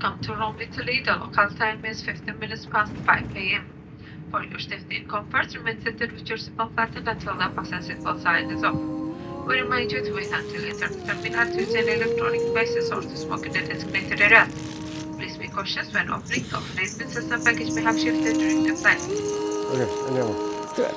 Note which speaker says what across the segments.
Speaker 1: Welcome to Rome, Italy. The local time is 15 minutes past 5 p.m. For your safety and comfort, remain seated with your seatbelt fastened until the fasten seatbelt sign is off. We remind you to wait until you enter the terminal to use any electronic devices or to smoke in the designated areas. Please be cautious when opening. Today's business and package may have shifted during the flight.
Speaker 2: Okay, andiamo.
Speaker 3: Let's do it.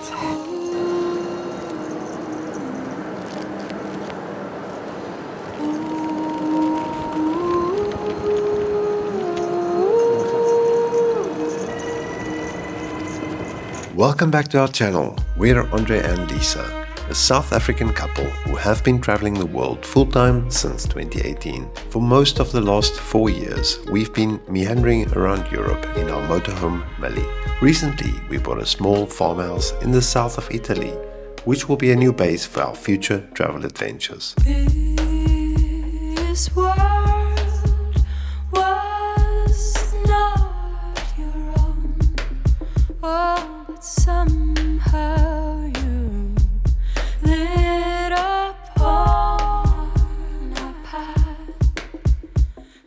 Speaker 2: Welcome back to our channel. We're Andre and Lisa, a South African couple who have been traveling the world full-time since 2018. For most of the last 4 years, we've been meandering around Europe in our motorhome Mali. Recently, we bought a small farmhouse in the south of Italy, which will be a new base for our future travel adventures.
Speaker 4: This world was not your own. Oh. Somehow you lit upon our path.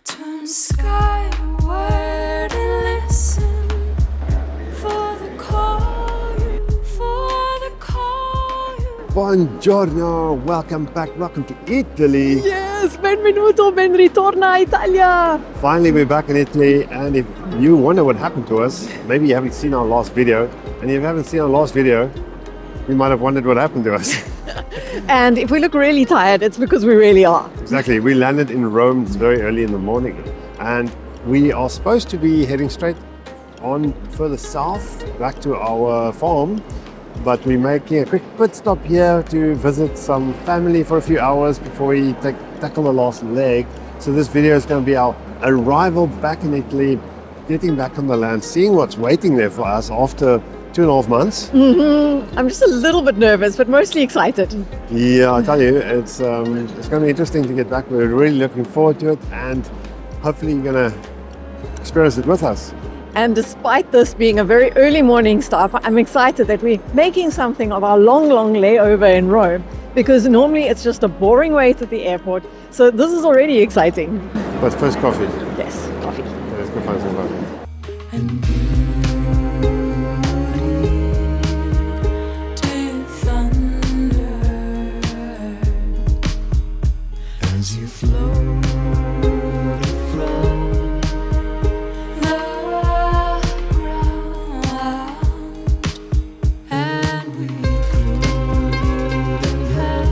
Speaker 4: Turn skyward and listen for the call you.
Speaker 2: Buongiorno, welcome back, welcome to Italy.
Speaker 3: Yes, benvenuto, ben ritorno a Italia.
Speaker 2: Finally, we're back in Italy, and if you wonder what happened to us, maybe you haven't seen our last video, and if you haven't seen our last video, you might have wondered what happened to us.
Speaker 3: And if we look really tired, it's because we really are.
Speaker 2: Exactly, we landed in Rome very early in the morning, and we are supposed to be heading straight on further south, back to our farm, but we're making a quick pit stop here to visit some family for a few hours before we tackle the last leg. So this video is going to be our arrival back in Italy, getting back on the land, seeing what's waiting there for us after 2.5 months.
Speaker 3: I'm just a little bit nervous, but mostly excited.
Speaker 2: Yeah, I tell you, it's going to be interesting to get back. We're really looking forward to it, and hopefully you're going to experience it with us.
Speaker 3: And despite this being a very early morning stop, I'm excited that we're making something of our long layover in Rome, because normally it's just a boring wait at the airport. So this is already exciting.
Speaker 2: But first coffee.
Speaker 3: Yes, coffee.
Speaker 2: Okay, let's go find some coffee.
Speaker 4: And thunder as you float from the ground, and we couldn't help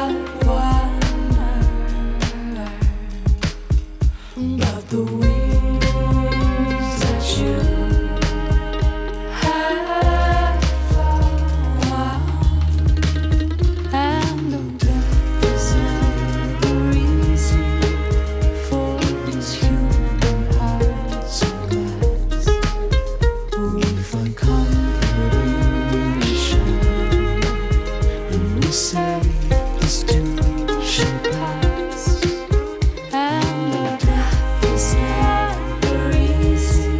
Speaker 4: but wonder about the wings that you had found, and the death is never easy for these human hearts of glass. We find comfort in the shine, and we say this too shall pass, and the death is never easy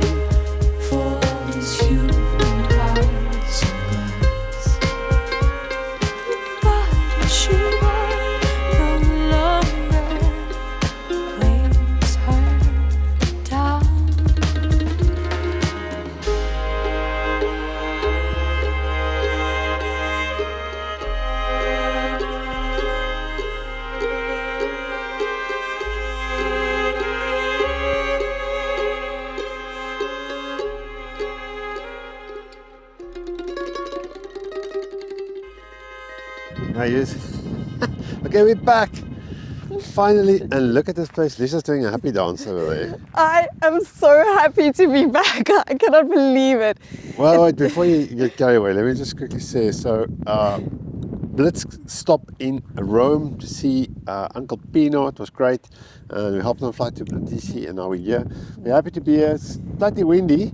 Speaker 4: for these human hearts of glass. But you are no longer weighs her down.
Speaker 2: There he is. Okay, we're back. Finally, and look at this place. Lisa's doing a happy dance over there.
Speaker 3: I am so happy to be back. I cannot believe it.
Speaker 2: Well, wait, before you get carried away, let me just quickly say, so Blitz stop in Rome to see Uncle Pino. It was great. We helped them fly to Brindisi, and now we're here. We're happy to be here. It's slightly windy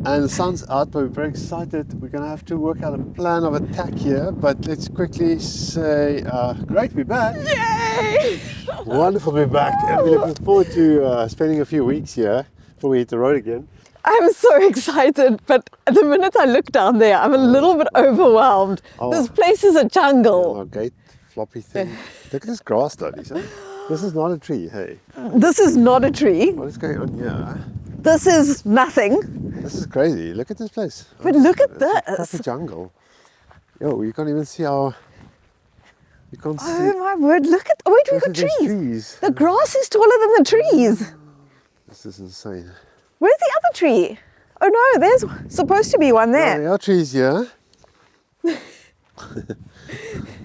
Speaker 2: and the sun's out, but we're very excited. We're going to have to work out a plan of attack here, but let's quickly say, great, we're back.
Speaker 3: Yay!
Speaker 2: Wonderful to be back, and we're looking forward to spending a few weeks here before we hit the road again.
Speaker 3: I'm so excited, but the minute I look down there, I'm a little bit overwhelmed.
Speaker 2: Oh.
Speaker 3: This place is a jungle.
Speaker 2: Our gate floppy thing. Look at this grass though, Lisa. This is not a tree, hey.
Speaker 3: This is not a tree.
Speaker 2: What is going on here?
Speaker 3: This is nothing.
Speaker 2: This is crazy. Look at this place.
Speaker 3: But look at
Speaker 2: It's a
Speaker 3: this.
Speaker 2: proper jungle. Yo, you can't even see how. You can't
Speaker 3: Oh
Speaker 2: see.
Speaker 3: my word, look at, oh wait, we've got
Speaker 2: There's
Speaker 3: trees.
Speaker 2: trees.
Speaker 3: The grass is taller than the trees.
Speaker 2: This is insane.
Speaker 3: Where's the other tree? Oh no, there's supposed to be one
Speaker 2: Yeah,
Speaker 3: there.
Speaker 2: there are trees here.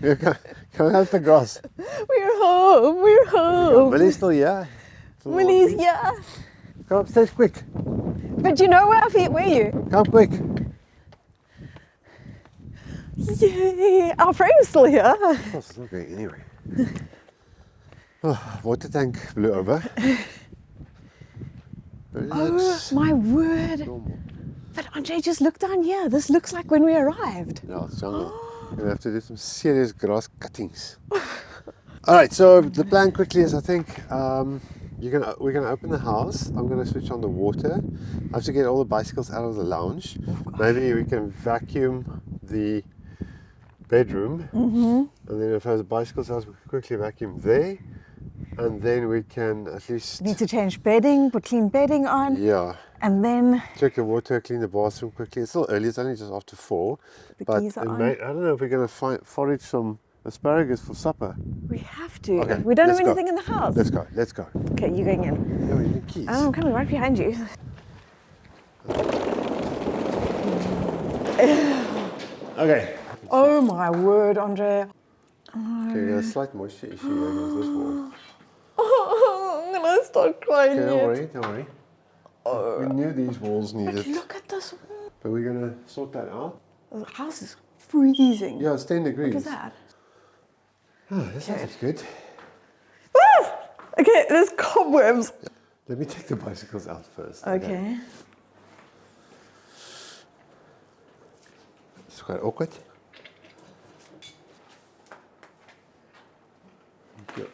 Speaker 2: Yeah, come help the grass.
Speaker 3: We're home, we're home.
Speaker 2: Willie's still here. Still
Speaker 3: Willie's
Speaker 2: walking.
Speaker 3: here.
Speaker 2: Come upstairs quick.
Speaker 3: But you know where our feet were you?
Speaker 2: Come quick.
Speaker 3: Yay, our frame's still here.
Speaker 2: Oh, it's not going anywhere. Oh, water tank blew over. But it
Speaker 3: Oh
Speaker 2: looks
Speaker 3: my word.
Speaker 2: normal.
Speaker 3: But Andre, just look down here. This looks like when we arrived.
Speaker 2: Yeah, it's jungle. We're gonna have to do some serious grass cuttings. All right, so the plan quickly is I think we're gonna open the house. I'm gonna switch on the water. I have to get all the bicycles out of the lounge. Maybe we can vacuum the bedroom, and then if I have the bicycles out, we can quickly vacuum there, and then we can at least
Speaker 3: Need to change bedding, put clean bedding on,
Speaker 2: yeah.
Speaker 3: and then
Speaker 2: Check the water, clean the bathroom quickly. It's still early, it's only just after 4.
Speaker 3: The
Speaker 2: But
Speaker 3: geese are
Speaker 2: it
Speaker 3: on.
Speaker 2: I don't know if we're going to forage some asparagus for supper.
Speaker 3: we have to.
Speaker 2: Okay,
Speaker 3: We don't have
Speaker 2: let's go.
Speaker 3: anything in the house.
Speaker 2: Let's go, let's go.
Speaker 3: Okay, you're going in.
Speaker 2: Yeah, we need keys.
Speaker 3: I'm coming right behind you.
Speaker 2: Okay.
Speaker 3: Oh my word, Andre.
Speaker 2: Okay, we got a slight moisture issue against this wall.
Speaker 3: I'm gonna start crying.
Speaker 2: Okay, don't
Speaker 3: yet.
Speaker 2: worry, don't worry. We knew these walls
Speaker 3: But
Speaker 2: needed,
Speaker 3: look at this wall.
Speaker 2: but we're going to sort that out.
Speaker 3: The house is freezing.
Speaker 2: Yeah, it's 10 degrees.
Speaker 3: Look at that.
Speaker 2: Oh, this sounds good.
Speaker 3: Ah! Okay, there's cobwebs.
Speaker 2: Let me take the bicycles out first.
Speaker 3: Okay.
Speaker 2: It's quite awkward. Thank you.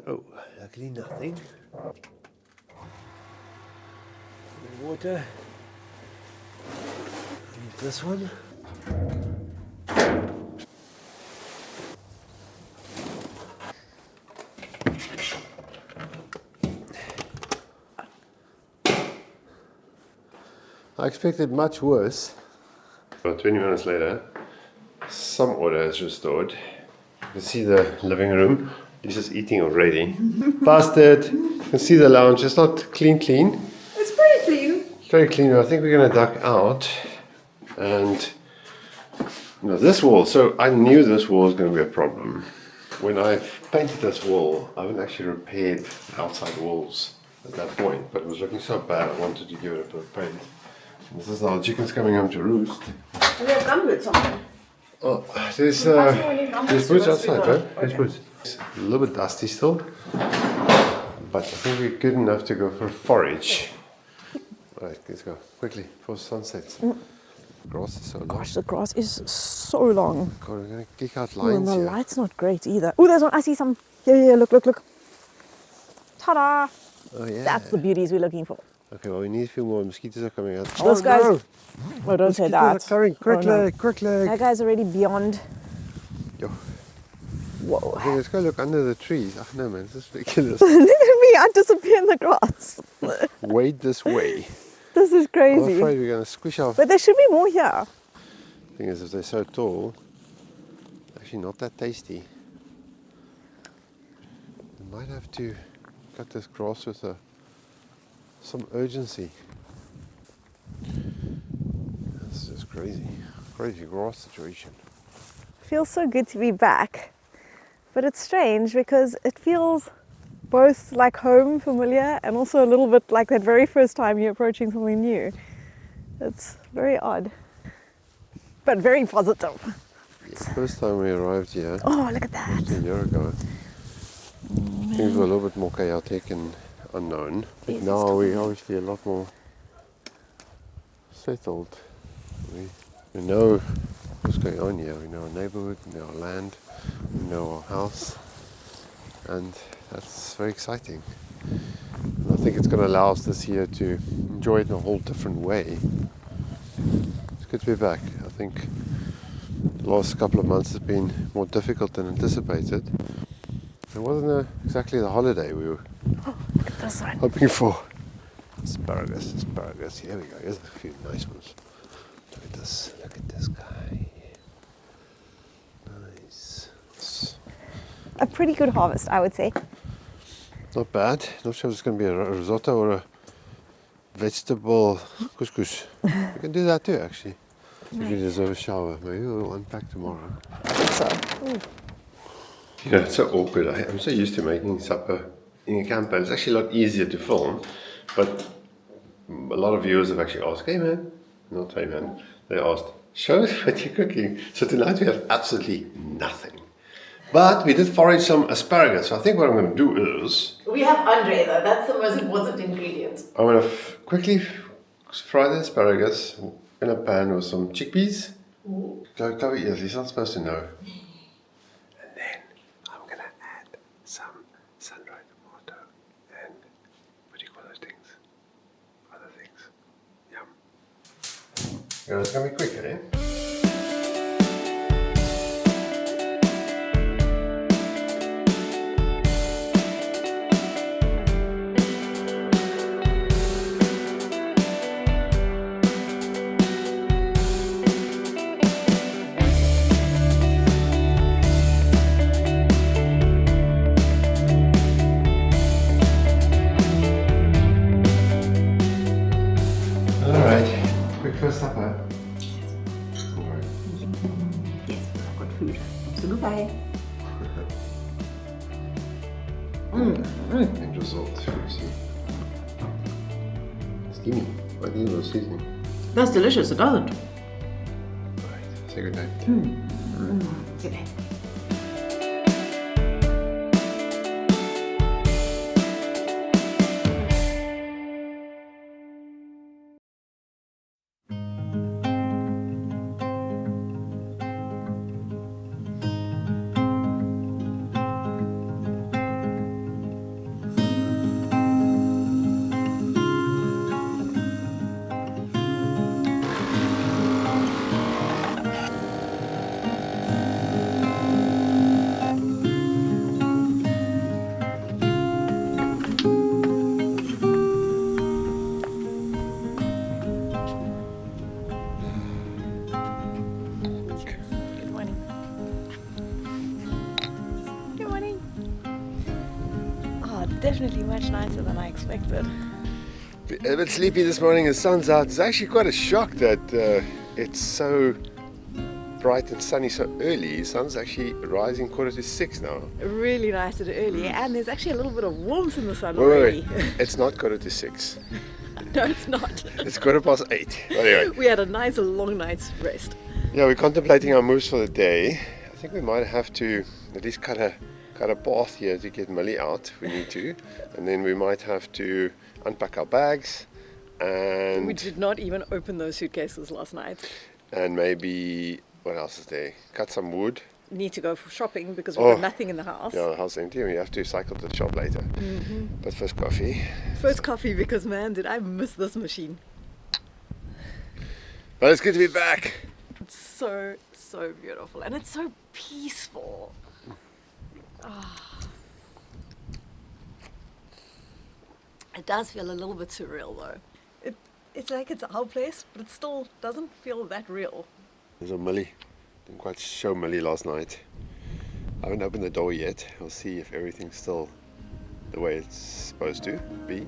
Speaker 2: Oh, luckily nothing. Water. Need this one. I expected much worse. About 20 minutes later, some order is restored. You can see the living room. Lisa's eating already. Busted. You can see the lounge. It's not clean.
Speaker 3: It's pretty clean.
Speaker 2: It's very clean. I think we're going to duck out. And this wall. So I knew this wall was going to be a problem. When I painted this wall, I haven't actually repaired the outside walls at that point. But it was looking so bad, I wanted to give it a bit of paint. This is our chickens coming home to roost.
Speaker 3: We have gumboots on.
Speaker 2: Oh, there's boots outside, right? There's boots. It's a little bit dusty still, but I think we're good enough to go for a forage. Alright, let's go quickly before sunset. Grass is so long.
Speaker 3: Gosh, the grass is so long.
Speaker 2: God, we're gonna kick out
Speaker 3: Oh, and
Speaker 2: lines
Speaker 3: the
Speaker 2: here.
Speaker 3: light's not great either. Oh, there's one. I see some. Yeah, look. Ta-da!
Speaker 2: Oh yeah.
Speaker 3: That's the beauties we're looking for.
Speaker 2: Okay, well we need a few more. Mosquitoes are coming out.
Speaker 3: Those guys.
Speaker 2: No.
Speaker 3: Oh, don't say
Speaker 2: Mosquitoes
Speaker 3: that.
Speaker 2: are coming. Quick
Speaker 3: Oh, no.
Speaker 2: leg, quick leg.
Speaker 3: That guy's already beyond.
Speaker 2: Yo.
Speaker 3: Whoa.
Speaker 2: Okay, let's go look under the trees. Oh no, man, this is ridiculous.
Speaker 3: Look at me, I disappear in the grass.
Speaker 2: Wade this way.
Speaker 3: This is
Speaker 2: I'm
Speaker 3: crazy.
Speaker 2: afraid we're gonna squish our.
Speaker 3: But there should be more here.
Speaker 2: Thing is, if they're so tall, actually not that tasty. We might have to cut this grass with some urgency. This is crazy grass situation.
Speaker 3: Feels so good to be back. But it's strange because it feels both like home, familiar, and also a little bit like that very first time you're approaching something new. It's very odd, but very positive.
Speaker 2: The first time we arrived here,
Speaker 3: Oh, look at that.
Speaker 2: a year ago, things were a little bit more chaotic and unknown. But
Speaker 3: Yes,
Speaker 2: now we're obviously a lot more settled. We know what's going on here. We know our neighborhood, we know our land, we know our house, and that's very exciting. And I think it's going to allow us this year to enjoy it in a whole different way. It's good to be back. I think the last couple of months has been more difficult than anticipated. It wasn't exactly the holiday we were
Speaker 3: This one.
Speaker 2: hoping for. Asparagus. Here we go. Here's a few nice ones. Look at this guy. Nice.
Speaker 5: A pretty good harvest, I would say.
Speaker 2: Not bad. Not sure if it's going to be a risotto or a vegetable couscous. We can do that too, actually. I think we deserve a shower. Maybe we'll unpack tomorrow.
Speaker 5: So,
Speaker 2: You know, it's so awkward. I'm so used to making supper in a camper. It's actually a lot easier to film, but a lot of viewers have actually asked, hey man, not hey man, they asked, show us what you're cooking. So tonight we have absolutely nothing. But we did forage some asparagus. So I think what I'm going to do is,
Speaker 3: We have Andre though, that's the most important ingredient.
Speaker 2: I'm going to quickly fry the asparagus in a pan with some chickpeas. Go cover your ears, he's not supposed to know. And then I'm going to add some sun-dried tomato and, what do you call those things? Other things. Yum. Yeah, it's going to be quick, eh? First supper. Alright.
Speaker 3: Yes, I've got food. Absolutely.
Speaker 2: End result. See. Steamy. I need a little seasoning.
Speaker 3: That's delicious, it doesn't.
Speaker 2: Right. Say good night.
Speaker 3: Good night.
Speaker 5: definitely much nicer than I expected.
Speaker 2: A bit sleepy this morning, the sun's out. It's actually quite a shock that it's so bright and sunny so early. The sun's actually rising 6:15 now.
Speaker 5: Really nice and early, and there's actually a little bit of warmth in the sun
Speaker 2: Wait,
Speaker 5: already.
Speaker 2: It's not 6:15.
Speaker 5: No, it's not.
Speaker 2: It's 8:15. Anyway.
Speaker 5: We had a nice long night's rest.
Speaker 2: Yeah, we're contemplating our moves for the day. I think we might have to at least cut a path here to get Millie out if we need to, and then we might have to unpack our bags, and
Speaker 5: We did not even open those suitcases last night.
Speaker 2: and maybe what else is there? Cut some wood.
Speaker 5: Need to go for shopping because we've got nothing in the house.
Speaker 2: Yeah, the house is empty, and we have to cycle to the shop later. But first coffee.
Speaker 5: First coffee, because man, did I miss this machine.
Speaker 2: But it's good to be back.
Speaker 5: It's so beautiful, and it's so peaceful. It does feel a little bit surreal though. It's like it's our place, but it still doesn't feel that real.
Speaker 2: There's a Millie. Didn't quite show Millie last night. I haven't opened the door yet. We'll see if everything's still the way it's supposed to be.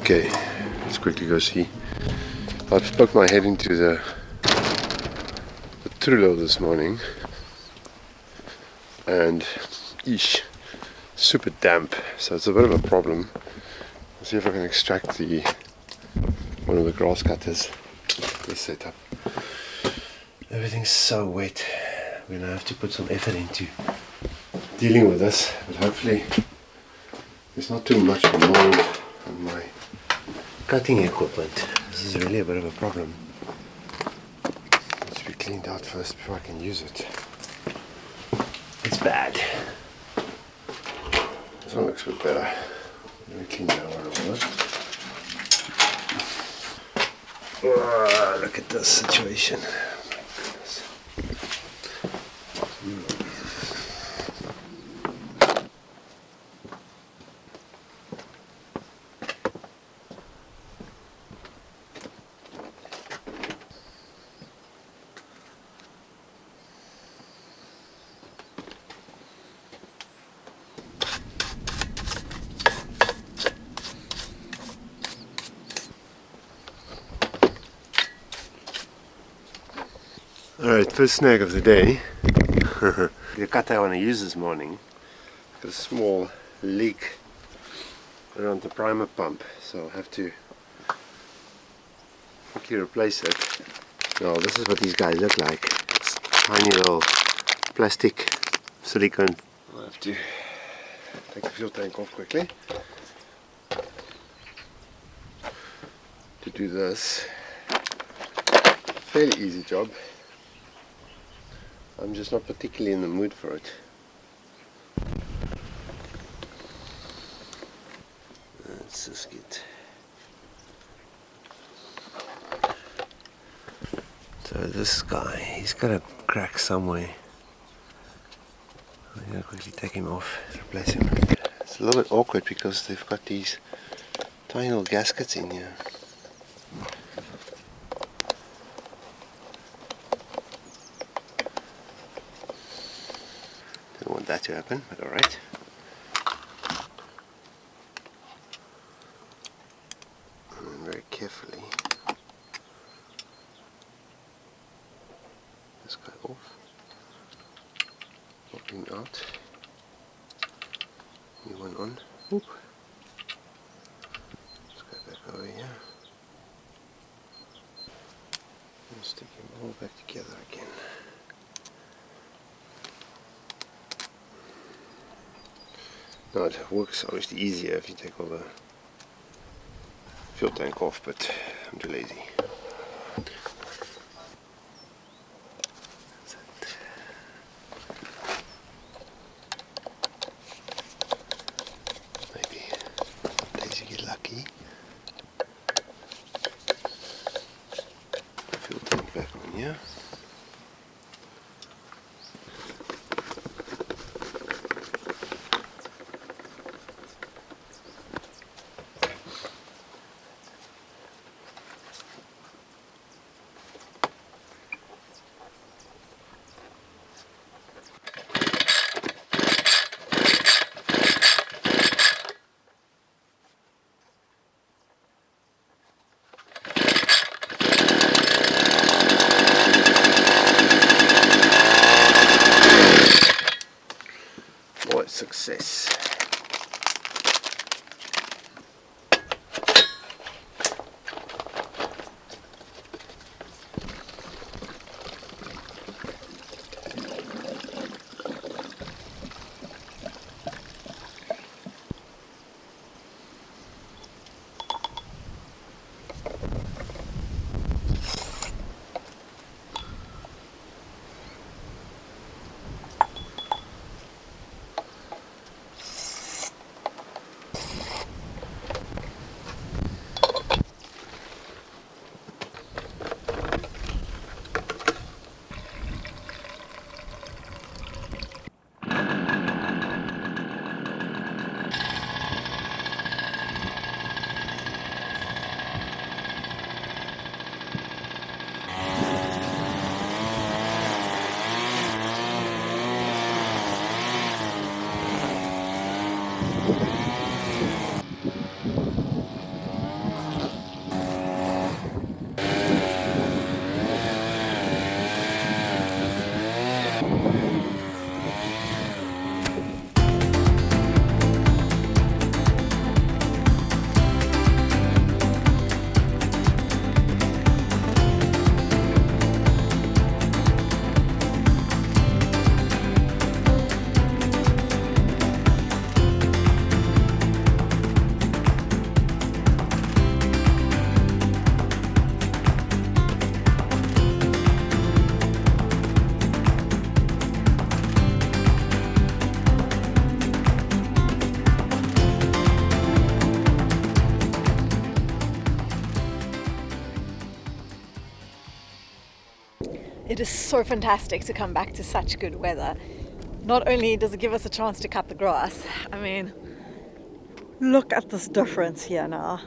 Speaker 2: Okay, let's quickly go see. I've poked my head into the Trullo this morning, and super damp, so it's a bit of a problem. Let's see if I can extract one of the grass cutters. this setup. Everything's so wet. We're gonna have to put some effort into dealing with this, but hopefully there's not too much mold on my cutting equipment. This is really a bit of a problem. Needs to be cleaned out first before I can use it. It's bad. This one looks a bit better. Let me clean that one a little bit. Oh, look at this situation. Alright, first snag of the day. The cutter I want to use this morning got a small leak around the primer pump, so I'll have to quickly replace it. Now this is what these guys look like. It's tiny little plastic silicone. I'll have to take the fuel tank off quickly to do this. Fairly easy job. I'm just not particularly in the mood for it. Let's just get... So this guy, he's got a crack somewhere. I'm going to quickly take him off, replace him. It's a little bit awkward because they've got these tiny little gaskets in here. Don't want that to happen, but alright. And then very carefully this guy off, popping out, new one on. Oop. Let's go back over here and stick him all back together again. Now it works obviously easier if you take all the fuel tank off, but I'm too lazy. That's it. Maybe days you get lucky. Fuel tank back on here.
Speaker 5: is so fantastic to come back to such good weather. Not only does it give us a chance to cut the grass, I mean, look at this difference here now.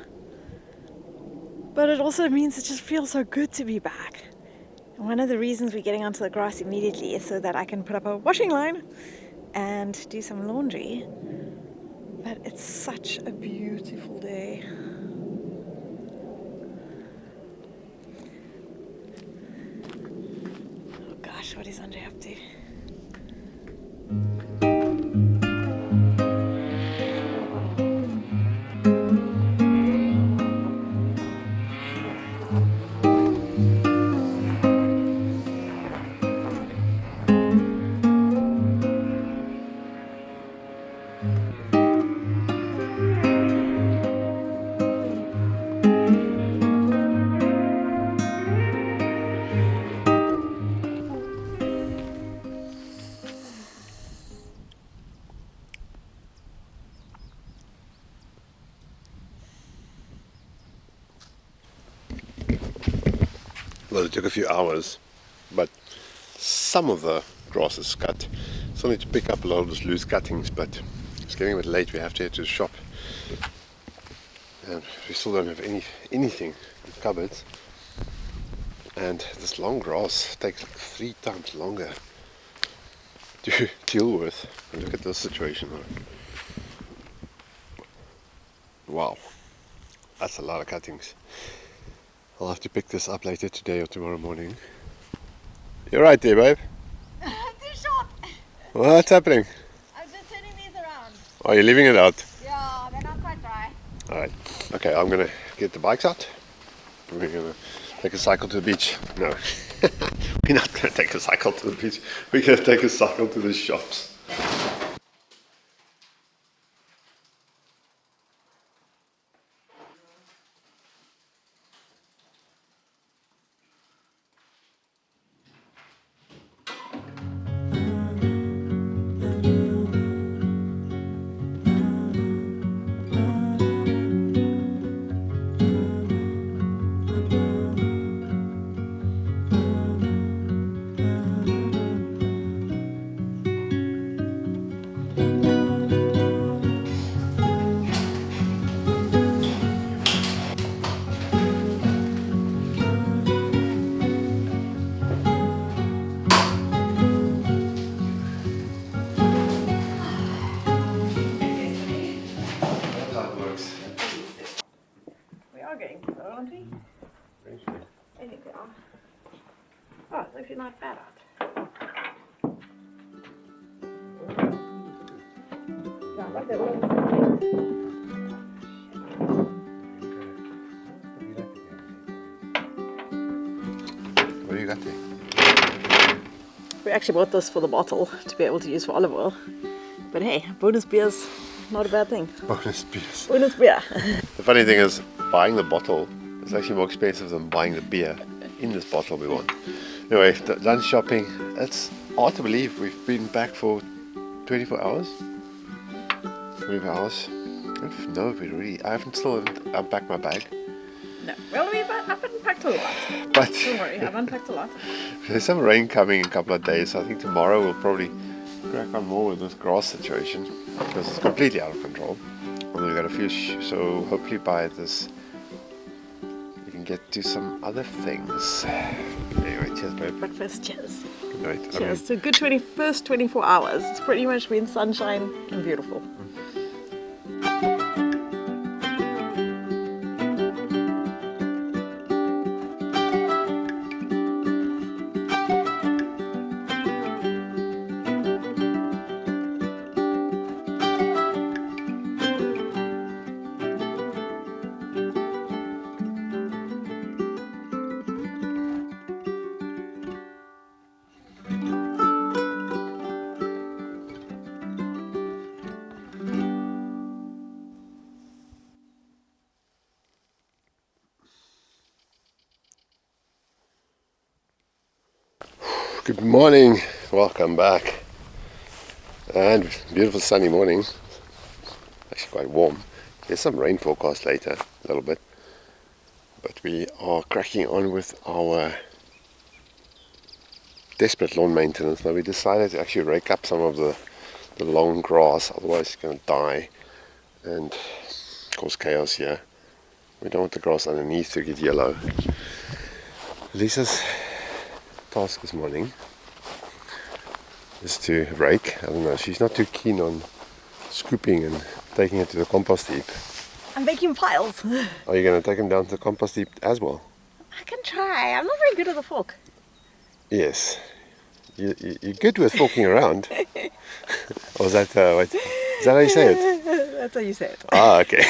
Speaker 5: But it also means it just feels so good to be back. And one of the reasons we're getting onto the grass immediately is so that I can put up a washing line and do some laundry. But it's such a beautiful day. Oh gosh, what is Andre up to?
Speaker 2: Well, it took a few hours, but some of the grass is cut. Still need to pick up a lot of those loose cuttings, but it's getting a bit late. We have to head to the shop, and we still don't have anything in the cupboards. And this long grass takes like 3 times longer to deal with. And look at this situation. Wow, that's a lot of cuttings. I'll have to pick this up later today or tomorrow morning. You're right there, babe.
Speaker 5: Too short!
Speaker 2: What's happening?
Speaker 5: I'm just turning these around.
Speaker 2: Are you leaving it out?
Speaker 5: Yeah, they're not quite dry.
Speaker 2: Alright. Okay, I'm gonna get the bikes out. We're gonna take a cycle to the beach. No. We're not gonna take a cycle to the beach. We're gonna take a cycle to the shops.
Speaker 5: Oh, it's actually not bad out. Yeah, I like that one.
Speaker 2: What do you got there?
Speaker 5: We actually bought this for the bottle to be able to use for olive oil. But hey, bonus beer's not a bad thing.
Speaker 2: Bonus beers.
Speaker 5: Bonus beer.
Speaker 2: The funny thing is, buying the bottle is actually more expensive than buying the beer in this bottle we want. Anyway, done shopping. It's hard to believe we've been back for 24 hours. 24 hours. No, I haven't still unpacked my bag.
Speaker 5: No, well, I've unpacked a lot.
Speaker 2: But
Speaker 5: Don't worry, I've unpacked a lot.
Speaker 2: there's some rain coming in a couple of days. So I think tomorrow we'll probably crack on more with this grass situation because it's completely out of control. And we've got a few, so hopefully by this we can get to some other things. Anyway, cheers, babe.
Speaker 5: Breakfast, cheers.
Speaker 2: Good night.
Speaker 5: Cheers to a good first 24 hours. It's pretty much been sunshine and beautiful.
Speaker 2: Good morning, welcome back. And beautiful sunny morning. Actually quite warm. There's some rain forecast later, a little bit. But we are cracking on with our desperate lawn maintenance now, we decided to actually rake up some of the long grass, otherwise it's going to die and cause chaos here. We don't want the grass underneath to get yellow. Lisa's task this morning is to rake. I don't know, she's not too keen on scooping and taking it to the compost heap.
Speaker 5: I'm making piles.
Speaker 2: Are you going to take them down to the compost heap as well?
Speaker 5: I can try. I'm not very good at the fork.
Speaker 2: Yes. You're good with forking around. Or is that, wait, is that how you say it?
Speaker 5: That's how you say it.
Speaker 2: Ah, okay.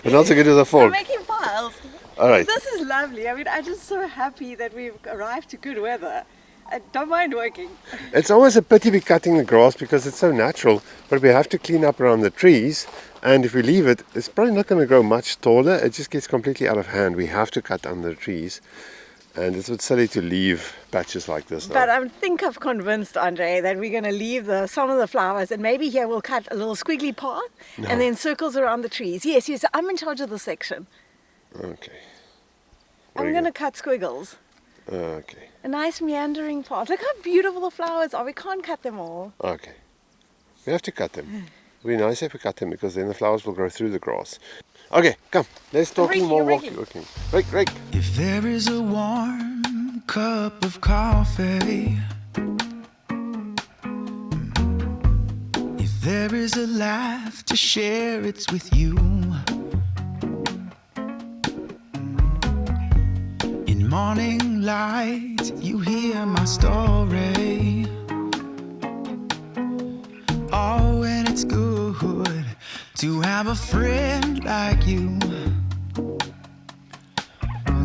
Speaker 2: But not so good with a
Speaker 5: I'm
Speaker 2: fork.
Speaker 5: making piles.
Speaker 2: All right.
Speaker 5: This is lovely. I mean, I'm just so happy that we've arrived to good weather. I don't mind working.
Speaker 2: It's always a pity we're cutting the grass because it's so natural, but we have to clean up around the trees, and if we leave it, it's probably not going to grow much taller. It just gets completely out of hand. We have to cut under the trees, and it's a bit silly to leave patches like this now.
Speaker 5: But I think I've convinced Andre that we're going to leave some of the flowers, and maybe here we'll cut a little squiggly path and then circles around the trees. Yes, I'm in charge of the section.
Speaker 2: Okay.
Speaker 5: I'm going to cut squiggles.
Speaker 2: Okay.
Speaker 5: A nice meandering path. Look how beautiful the flowers are. We can't cut them all.
Speaker 2: Okay. We have to cut them. It would be nice if we cut them because then the flowers will grow through the grass. Okay, come. Let's talk more walking. Rake.
Speaker 6: If there is a warm cup of coffee, if there is a laugh to share, it's with you. In morning light, you hear my story. Oh, and it's good to have a friend like you.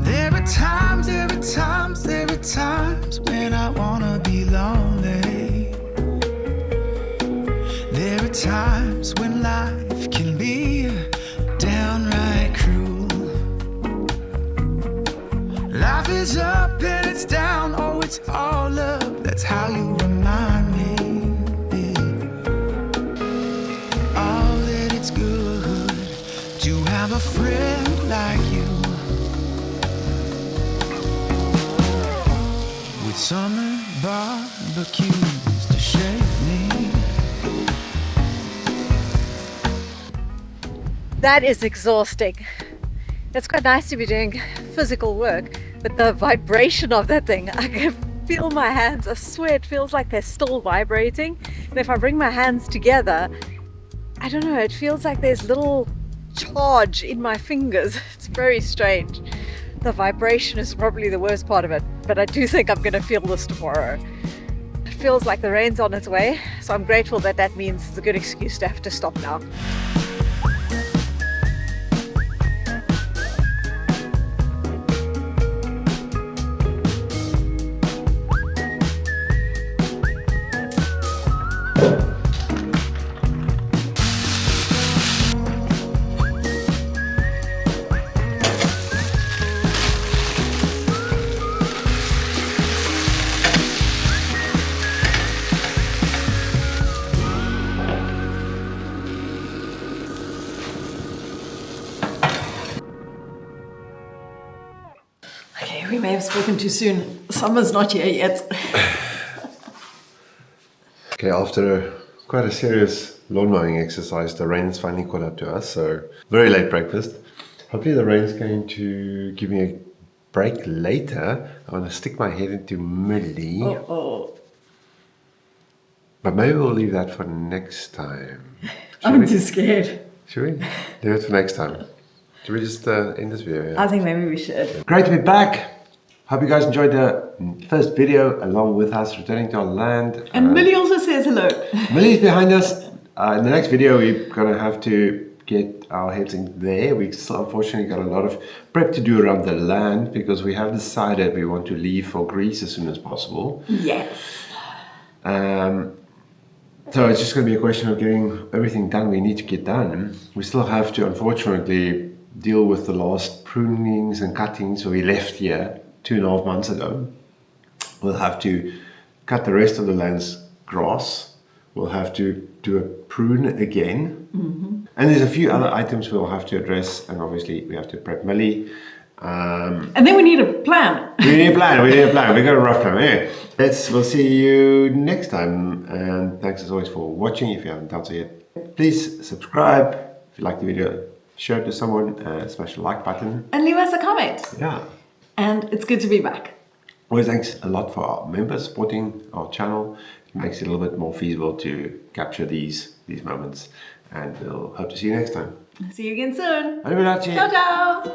Speaker 6: There are times when I wanna be lonely. There are times when life can be downright cruel. Life is up and it's down, oh it's all up, that's how you remind me. Oh, that it's good to have a friend like you. With summer barbecues to shake me.
Speaker 5: That is exhausting. It's quite nice to be doing physical work, but the vibration of that thing, I can feel my hands. I swear it feels like they're still vibrating. And if I bring my hands together, I don't know, it feels like there's little charge in my fingers. It's very strange. The vibration is probably the worst part of it, but I do think I'm going to feel this tomorrow. It feels like the rain's on its way, so I'm grateful that means it's a good excuse to have to stop now.
Speaker 3: Okay, we may have spoken too soon. Summer's not here yet.
Speaker 2: Okay, after quite a serious lawn mowing exercise, the rain's finally caught up to us, so very late breakfast. Hopefully the rain's going to give me a break later. I want to stick my head into Millie.
Speaker 3: Oh,
Speaker 2: But maybe we'll leave that for next time.
Speaker 3: I'm too scared.
Speaker 2: Should we? Leave it for next time. Should we just end this video? Yeah?
Speaker 3: I think maybe we should.
Speaker 2: Great to be back. Hope you guys enjoyed the first video along with us returning to our land.
Speaker 3: And Millie also says hello.
Speaker 2: Millie's behind us. In the next video, we're going to have to get our heads in there. We still unfortunately got a lot of prep to do around the land because we have decided we want to leave for Greece as soon as possible.
Speaker 3: Yes.
Speaker 2: So it's just going to be a question of getting everything done we need to get done. We still have to, unfortunately, deal with the last prunings and cuttings. So we left here 2.5 months ago. We'll have to cut the rest of the land's grass. We'll have to do a prune again. Mm-hmm. And there's a few other items we'll have to address. And obviously we have to prep Millie.
Speaker 3: And then we need a plan.
Speaker 2: We need a plan. We got a rough plan. Anyway, we'll see you next time. And thanks as always for watching. If you haven't done so yet, please subscribe. If you like the video, share it to someone. Smash the like button.
Speaker 3: And leave us a comment.
Speaker 2: Yeah.
Speaker 3: And it's good to be back.
Speaker 2: Always thanks a lot for our members supporting our channel. It makes it a little bit more feasible to capture these moments. And we'll hope to see you next time.
Speaker 3: See you again soon.
Speaker 2: Arrivederci.
Speaker 3: Ciao, ciao.